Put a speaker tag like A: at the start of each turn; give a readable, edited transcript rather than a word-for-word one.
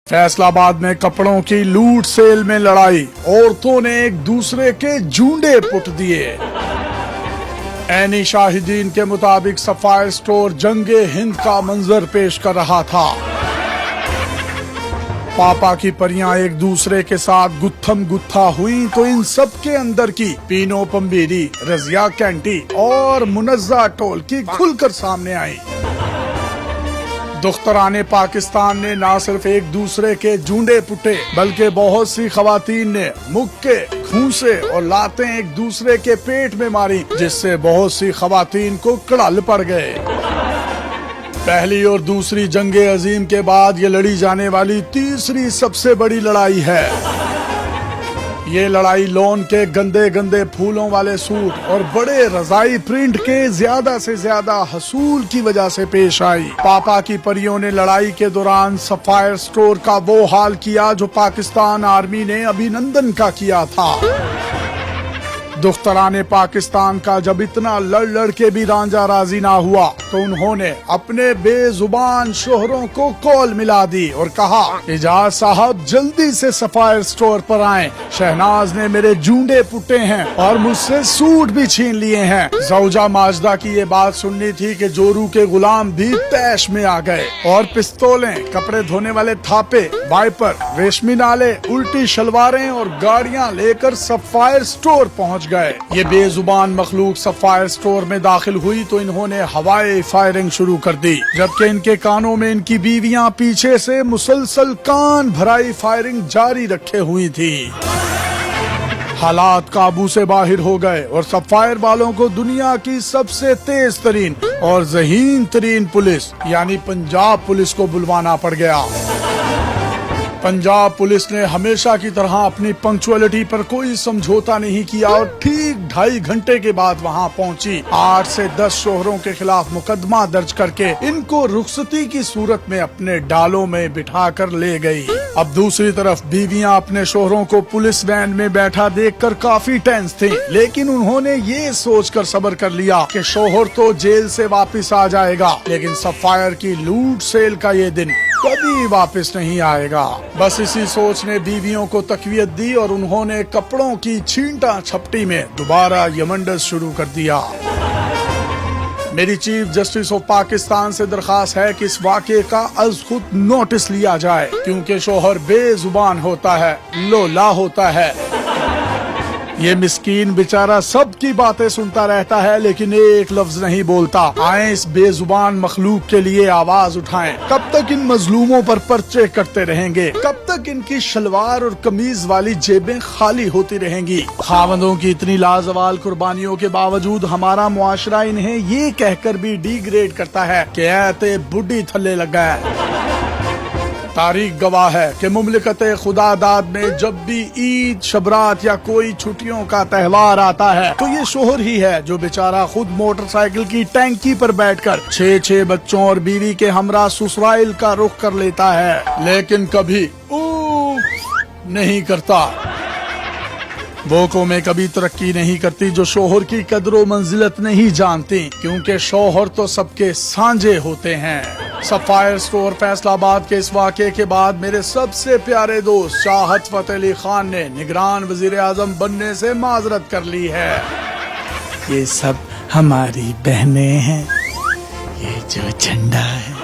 A: फैसलाबाद में कपड़ों की लूट सेल में लड़ाई, औरतों ने एक दूसरे के जूंडे पुट दिए। ऐनी शाहिदीन के मुताबिक सफायर स्टोर जंगे हिंद का मंजर पेश कर रहा था। पापा की परियां एक दूसरे के साथ गुत्थम गुत्था हुई तो इन सब के अंदर की पीनो पंबीरी, रजिया कैंटी और मुनज्जा टोल की खुलकर सामने आई। दुख्तराने पाकिस्तान ने न सिर्फ एक दूसरे के जूंडे पुटे बल्कि बहुत सी खवातीन ने मुक्के, घूंसे और लातें एक दूसरे के पेट में मारी, जिससे बहुत सी खवातीन को कड़ल पड़ गए। पहली और दूसरी जंगे अजीम के बाद ये लड़ी जाने वाली तीसरी सबसे बड़ी लड़ाई है। ये लड़ाई लॉन के गंदे गंदे फूलों वाले सूट और बड़े रजाई प्रिंट के ज्यादा से ज्यादा हसूल की वजह से पेश आई। पापा की परियों ने लड़ाई के दौरान सफायर स्टोर का वो हाल किया जो पाकिस्तान आर्मी ने अभिनंदन का किया था। दुख्तराने पाकिस्तान का जब इतना लड़ के भी रांझा राजी ना हुआ तो उन्होंने अपने बेजुबान शोहरों को कॉल मिला दी और कहा, इजाज साहब जल्दी से सफायर स्टोर पर आएं। शहनाज ने मेरे जूंडे पुटे हैं और मुझसे सूट भी छीन लिए हैं। जौजा माजदा की ये बात सुननी थी कि जोरू के गुलाम भी तैश में आ गए और पिस्तौलें, कपड़े धोने वाले थापे, वाइपर, रेशमी नाले, उल्टी शलवारें और गाड़ियां लेकर सफायर स्टोर पहुँच गए। ये बेजुबान मखलूक सफायर स्टोर में दाखिल हुई तो इन्होंने हवाई फायरिंग शुरू कर दी, जबकि इनके कानों में इनकी बीवियां पीछे से मुसलसल कान भराई फायरिंग जारी रखे हुई थी। हालात काबू से बाहर हो गए और सफायर वालों को दुनिया की सबसे तेज तरीन और ज़हीन तरीन पुलिस यानी पंजाब पुलिस को बुलवाना पड़ गया। पंजाब पुलिस ने हमेशा की तरह अपनी पंक्चुअलिटी पर कोई समझौता नहीं किया और ठीक 2.5 घंटे के बाद वहां पहुंची। 8 से 10 शोहरों के खिलाफ मुकदमा दर्ज करके इनको रुखसती की सूरत में अपने डालों में बिठा कर ले गई। अब दूसरी तरफ बीवियां अपने शोहरों को पुलिस वैन में बैठा देखकर काफी टेंस थी, लेकिन उन्होंने ये सोचकर सब्र कर लिया कि शोहर तो जेल से वापस आ जाएगा, लेकिन सफायर की लूट सेल का ये दिन कभी वापस नहीं आएगा। बस इसी सोच ने बीवियों को तकवीत दी और उन्होंने कपड़ों की छींटा छपटी में दोबारा यमंडस शुरू कर दिया। मेरी चीफ जस्टिस ऑफ पाकिस्तान से दरखास्त है कि इस वाक़े का अज खुद नोटिस लिया जाए, क्योंकि शोहर बेजुबान होता है, लोला होता है। ये मिस्कीन बेचारा सबकी बातें सुनता रहता है लेकिन एक लफ्ज नहीं बोलता। आए इस बेजुबान मखलूक के लिए आवाज उठाएं। कब तक इन मजलूमों पर पर्चे करते रहेंगे? कब तक इनकी शलवार और कमीज वाली जेबें खाली होती रहेंगी? खावंदों की इतनी लाजवाल कुर्बानियों के बावजूद हमारा मुआशरा इन्हें ये कहकर भी डिग्रेड करता है कि ऐते बुढ़ी थल्ले लगा है। तारीख गवाह है कि मुमलिकत खुदादाद में जब भी ईद, शबरात या कोई छुट्टियों का त्योहार आता है तो ये शोहर ही है जो बेचारा खुद मोटरसाइकिल की टैंकी पर बैठकर 6 बच्चों और बीवी के हमरा ससुराल का रुख कर लेता है, लेकिन कभी नहीं करता। वो कौमें कभी तरक्की नहीं करती जो शोहर की कदर मंजिलत नहीं जानती, क्योंकि शोहर तो सबके सांझे होते हैं। सफायर स्टोर फैसलाबाद के इस वाक़े के बाद मेरे सबसे प्यारे दोस्त चाहत फतेह अली खान ने निगरान वजीर आजम बनने से माजरत कर ली है।
B: ये सब हमारी बहनें हैं, ये जो झंडा है